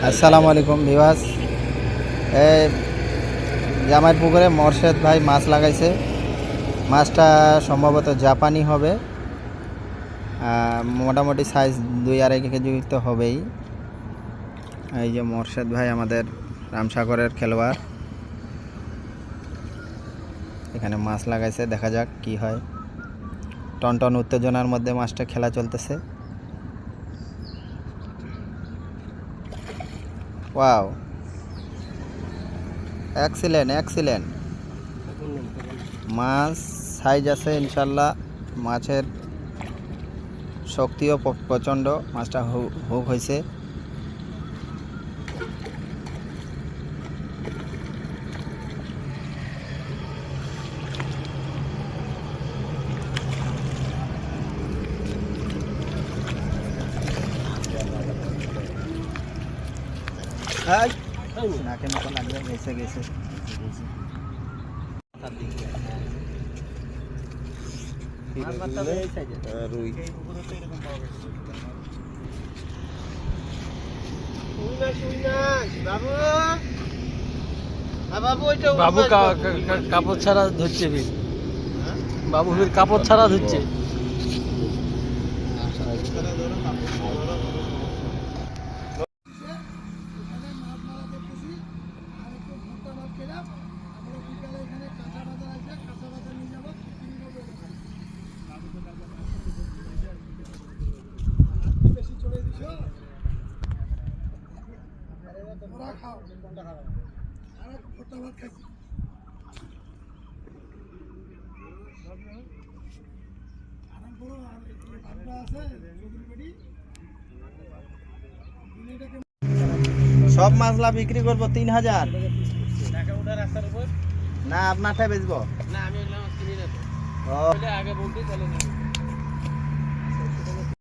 আসসালামু আলাইকুম ভিউয়ার্স। এই জামাইর পুকুরে মোর্শেদ ভাই মাছ লাগাইছে। মাছটা সম্ভবত জাপানি হবে, মোটামুটি সাইজ 2-2.5 কেজি তো হবেই। এই যে মোর্শেদ ভাই আমাদের রামসাগরের খেলোয়াড়, এখানে মাছ লাগাইছে। দেখা যাক কি হয়। টনটন উত্তেজনার মধ্যে মাছটা খেলা চলতেছে। ওয়াও, এক্সিলেন্ট মাছ সাইজ আছে ইনশাল্লাহ। মাছের শক্তিও প্রচণ্ড। মাছটা হুক হয়েছে। নাকে মতো লাগবে, গেছে বাবু কাপড় ছাড়া ধরছে, বাবু কাপড় ছাড়া ধরছে। সব মাছলা বিক্রি করবো 3000। না আপনারটা বেচবো। না, আমি আগে বলতে চলে